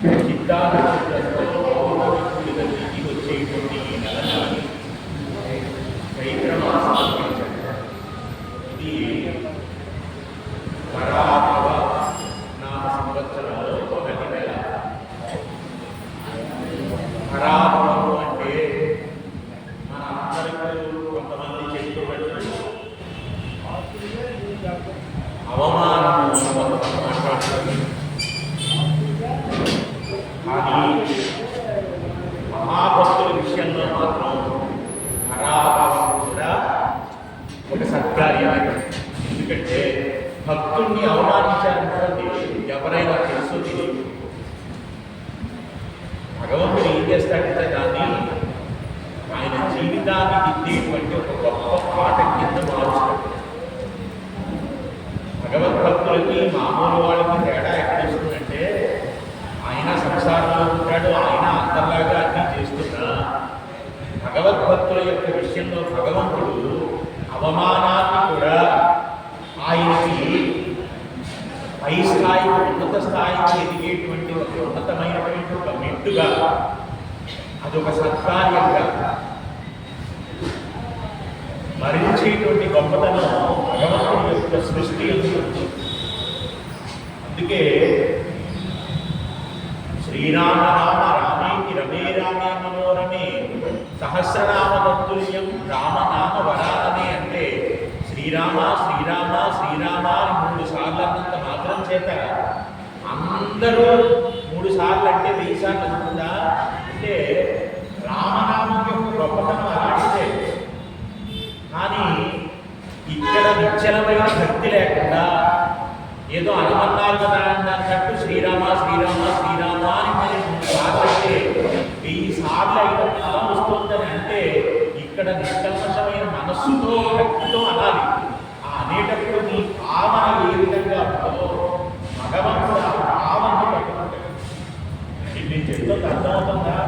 చిత్తా నక్షత్రంలో దిగి వచ్చేటువంటి ఈ నెలని చైత్రమాసం ఇది పరాభవ నామ సంవత్సరంలో మొదటి నెల. పరాభవము అంటే మన అందరికీ కొంతమంది చెప్పుకున్నట్టు అవమానము మాట్లాడుతుంది. కానీ మహాభక్తుల విషయంలో మాత్రం పరాభవం కూడా ఒక సత్కార్యమే. ఎందుకంటే భక్తుల్ని అవమానించాలనుకోండి ఎవరైనా తెలుసు తెలియదు. భగవంతుడు ఏం చేస్తాడంటే దాన్ని ఆయన జీవితాన్ని దిద్దేటువంటి ఒక గొప్ప పాట కింద మారుస్తాడు. భగవద్భక్తులకి మామూలు వాళ్ళకి తేడా ఎక్కడ వస్తుందంటే ఆయన సంసారంలో ఉంటాడు, ఆయన అందరిలాగా అన్నీ చేస్తున్నా భగవద్భక్తుల యొక్క విషయంలో భగవంతుడు అవమానాన్ని కూడా ఆయనకి పై స్థాయికి ఉన్నత స్థాయికి ఎదిగేటువంటి ఒక ఉన్నతమైనటువంటి ఒక మెట్టుగా అదొక సత్కార్యంగా మరించేటువంటి గొప్పతనం భగవంతుడి యొక్క సృష్టి ఉంది. అందుకే శ్రీరామ రామ రామేతి రమే రామే మనోరమే సహస్రనామ తత్తుల్యం రామనామ వరాలనే అంటే శ్రీరామ శ్రీరామ శ్రీరామ అని 3 సార్లు అన్నంత మాత్రం చేత అందరూ 3 సార్లు అంటే 1000 సార్లు అనుకుందా అంటే రామనామం యొక్క గొప్పతనం అలాంటిదే. కానీ ఇక్కడ నిశ్చలమైన భక్తి లేకుండా ఏదో అనుమన్నారు కదా అన్నట్టు శ్రీరామ శ్రీరామ శ్రీరామ అని మరి 3 సార్లు అంటే 1000 సార్లు అయిన ఫలం వస్తుందని అంటే ఇక్కడ నిష్కల్మషమైన మనస్సుతో భక్తితో అనాలి. ఆ అనేటప్పుడు నీ భావన ఏ విధంగా ఉందో భగవంతుడు ఆ భావనను పట్టుకుంటాడు. నేను చెప్తుంది అర్థమవుతుందా?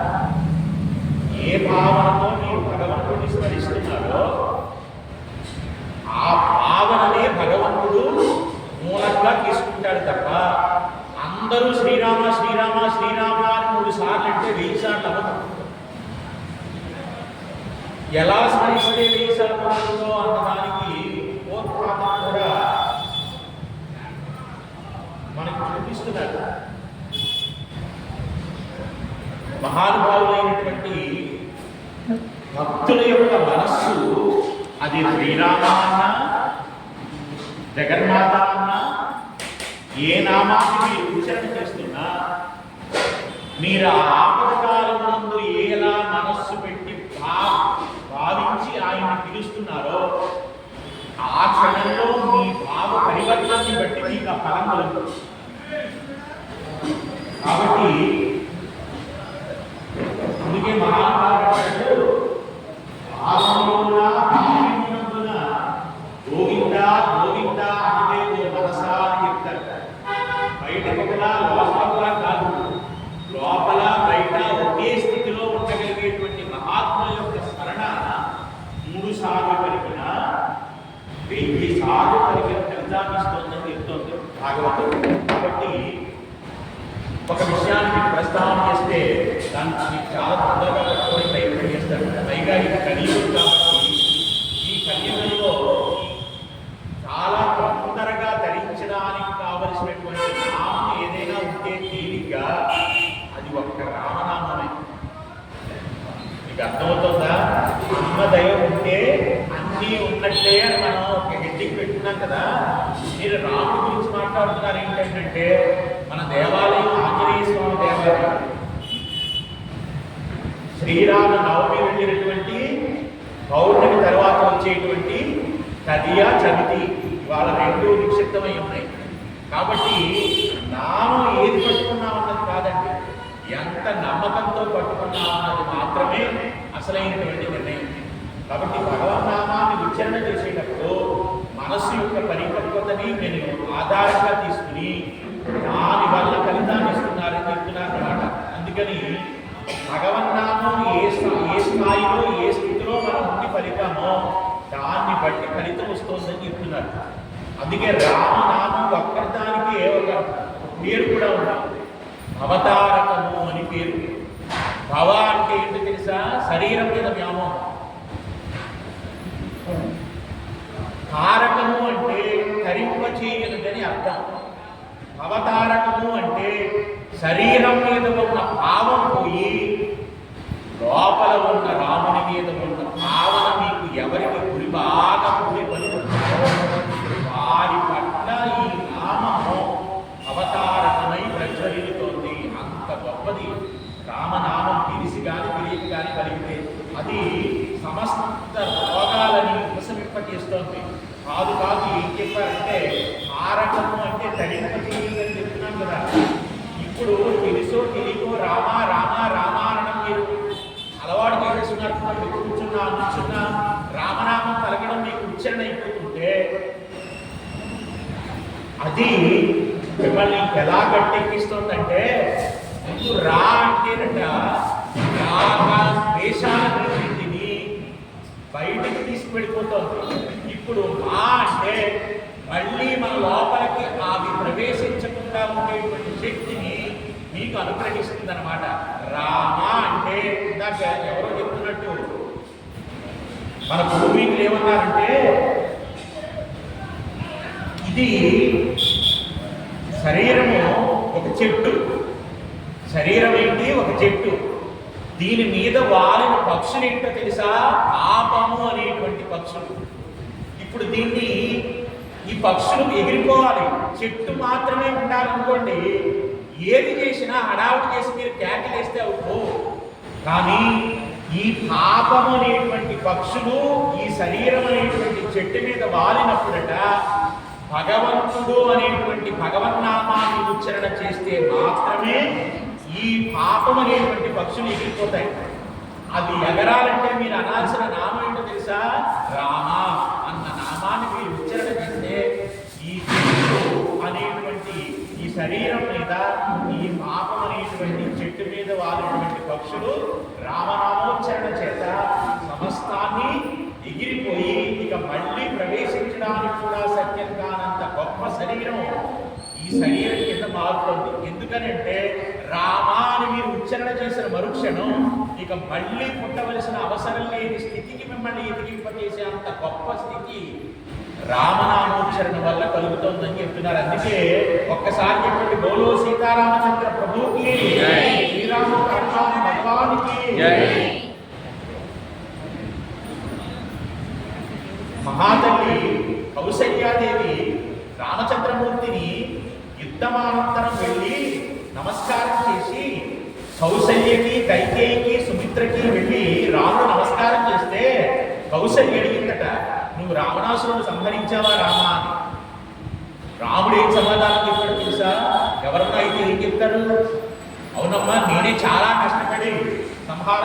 ఏ భావనతో మీరు భగవంతుడిని స్మరిస్తున్నారో ఆ భావననే భగవంతుడు మూలంగా తీసుకుంటాడు తప్ప అందరూ శ్రీరామ శ్రీరామ శ్రీరామ అని 3 సార్లు అంటే 1000 సార్లు అవ్వదు. ఎలా స్మరిస్తే 1000 సార్లు అవుతుందో అన్నదానికి ఉపోద్ఘాతం కూడా మనకు చూపిస్తున్నాడు. మహానుభావులైనటువంటి భక్తుల యొక్క మనస్సు అది శ్రీరామ అన్నా జగన్మాత అన్నా ఏ నామాన్ని మీరు ఉచ్చారణ చేస్తున్నా మీరు ఆపత్కాలమునందు ఎలా మనస్సు పెట్టి భావించి ఆయన్ని పిలుస్తున్నారో ఆ క్షణంలో మీ భావ పరివర్తనని బట్టి మీకు ఆ ఫలం కలుగుతుంది. కాబట్టి అందుకే మహానుభావుడు గోవింద గోవింద అంటే మనసా అని చెప్తారు. బయట ఒకలా లోపల కాదు, లోపల బయట ఒకే స్థితిలో ఉండగలిగేటువంటి మహాత్ముల యొక్క స్మరణ 3 సార్లు పలికిన 1000 సార్లు పలికిన ఫలితాన్నిస్తోందని చెప్తోంది భాగవతం. కాబట్టి ఒక విషయాన్ని ప్రస్తావన చేస్తే దాన్ని చాలా తొందరగా పట్టుకొని ప్రయత్నం చేస్తారు. పైగా ఇది కలియుగం కాబట్టి ఈ కలియుగంలో చాలా తొందరగా ధరించడానికి కావలసినటువంటి నామం ఏదైనా ఉంటే తేలిగ్గా అది ఒక్క రామనామమే. మీకు అర్థమవుతుందా? అమ్మ దయ ఉంటే అన్నీ ఉన్నట్టే అని మనం ఒక హెడ్డింగ్ పెట్టుకున్నాం కదా. మీరు రాముడి గురించి మాట్లాడుతున్నారు ఏంటంటే మన దేవాలయం ఆంజనేయ స్వామి దేవాలయం. శ్రీరామ నవమి వెళ్ళినటువంటి పౌర్ణమి తర్వాత వచ్చేటువంటి తదియా చవితి ఇవాళ 2 నిక్షిప్తమై ఉన్నాయి. కాబట్టి నామం ఏది పట్టుకున్నామన్నది కాదండి, ఎంత నమ్మకంతో పట్టుకున్నామన్నది మాత్రమే అసలైనటువంటి నిర్ణయం. కాబట్టి భగవన్నామాన్ని ఉచ్చారణ చేసేటప్పుడు మనస్సు యొక్క పరిపక్వతని నేను ఆధారంగా తీసుకుని దాని వల్ల ఫలితాన్ని ఇస్తున్నారని చెప్తున్నారు అన్నమాట. అందుకని భగవన్నామం ఏ స్థాయిలో ఏ స్థితిలో మనం ఉండి ఫలితామో దాన్ని బట్టి ఫలితం వస్తుందని చెప్తున్నారు. అందుకే రామనామం ఒక్కదానికి ఒక పేరు కూడా ఉంది. భవతారకము అని పేరు. భవ అంటే ఏంటో తెలుసా? శరీరం మీద వ్యామోహం. తారకము అంటే తరింపచేయనిదని అర్థం. భవతారకము అంటే శరీరం మీద ఉన్న భావం పోయి లోపల ఉన్న రాముని మీద ఉన్న భావన మీకు ఎవరికి గురి బాగా గురి పలుకుతుందో వారి పట్ల ఈ నామము అవతారకమై ప్రజ్వలిస్తోంది. అంత గొప్పది రామనామం. తెలిసి కానీ తెలియక కానీ కలిగితే అది సమస్త రోగాలని ఉపశమింపజేస్తోంది. కాదు కాదు ఏం చెప్పారంటే తారకము అంటే తరింపజేయని చెప్తున్నాం కదా. ఇప్పుడు తెలుసో తెలియకో రామ రామ రామ అనడం మీరు అలవాటు చేస్తున్నారు. కూర్చున్నా రామనామం పలకడం మీకు ఉచ్చారణ అయిపోతుంటే అది మిమ్మల్ని ఎలా గట్టెక్కిస్తుందంటే ముందు రా అంటేనట ద్వేషాలన్నింటినీ బయటికి తీసుకువెళ్ళిపోతుంది. ఇప్పుడు మా అంటే మళ్ళీ మన లోపలికి అవి ప్రవేశించకుండా ఉండేటువంటి శక్తిని మీకు అనుగ్రహిస్తుంది అనమాట. రామ అంటే ఇందాక ఎవరో చెప్తున్నట్టు మన పూర్వీకులు ఏమన్నారంటే ఇది శరీరము ఒక చెట్టు. శరీరం ఏంటి? ఒక చెట్టు. దీని మీద వాలిన పక్షులు ఏంటో తెలుసా? పాపము అనేటువంటి పక్షులు. ఇప్పుడు దీన్ని ఈ పక్షులు ఎగిరిపోవాలి, చెట్టు మాత్రమే ఉండాలనుకోండి. ఏది చేసినా హడావుడి చేసి మీరు కేకలేస్తే అవుతూ. కానీ ఈ పాపము అనేటువంటి పక్షులు ఈ శరీరం అనేటువంటి చెట్టు మీద వాలినప్పుడట భగవంతుడు అనేటువంటి భగవన్నామాన్ని ఉచ్చరణ చేస్తే మాత్రమే ఈ పాపం అనేటువంటి పక్షులు ఎగిరిపోతాయి. అది ఎగరాలంటే మీరు అనాల్సిన నామం ఏంటో తెలుసా? రామ అన్న నామాన్ని మీరు ఉచ్చరణ చేస్తే ఈ అనేటువంటి ఈ శరీరం మీద ఈ పాపం అనేటువంటి చెట్టు మీద వాలినటువంటి పక్షులు రామనామోచ్చరణ చేత సమస్తాన్ని ఎగిరిపోయి ఇక మళ్ళీ ప్రవేశించడానికి కూడా సత్యం కానంత గొప్ప శరీరం ఈ శరీరం కింద మారుతుంది. ఎందుకనంటే రామా అని మీరు ఉచ్చరణ చేసిన మరుక్షణం ఇక మళ్ళీ పుట్టవలసిన అవసరం లేని స్థితికి మిమ్మల్ని ఎదిగింపజేసే అంత గొప్ప స్థితి రామనామోచ్చరణ వల్ల కలుగుతుందని చెప్తున్నారు. అందుకే ఒక్కసారి చెప్పండి, బోలో సీతారామచంద్ర ప్రభుకి, శ్రీరామ భగవానికి. మహాతల్లి కౌసల్యాదేవి రామచంద్రమూర్తిని యుద్ధమానంతరం వెళ్ళి నమస్కారం చేసి కౌసల్యకి, కైకేయికి, సుమిత్రకి వెళ్ళి రాముడు నమస్కారం చేస్తే కౌసల్య అడిగిందట, నువ్వు రావణాసురుడు సంహరించావా రామా అని. రాముడు ఏం సమాధానం చెప్పాడు తెలుసా? ఎవరన్నా అయితే ఏం చెప్తాడు? అవునమ్మా, నేనే చాలా కష్టపడి సంహారం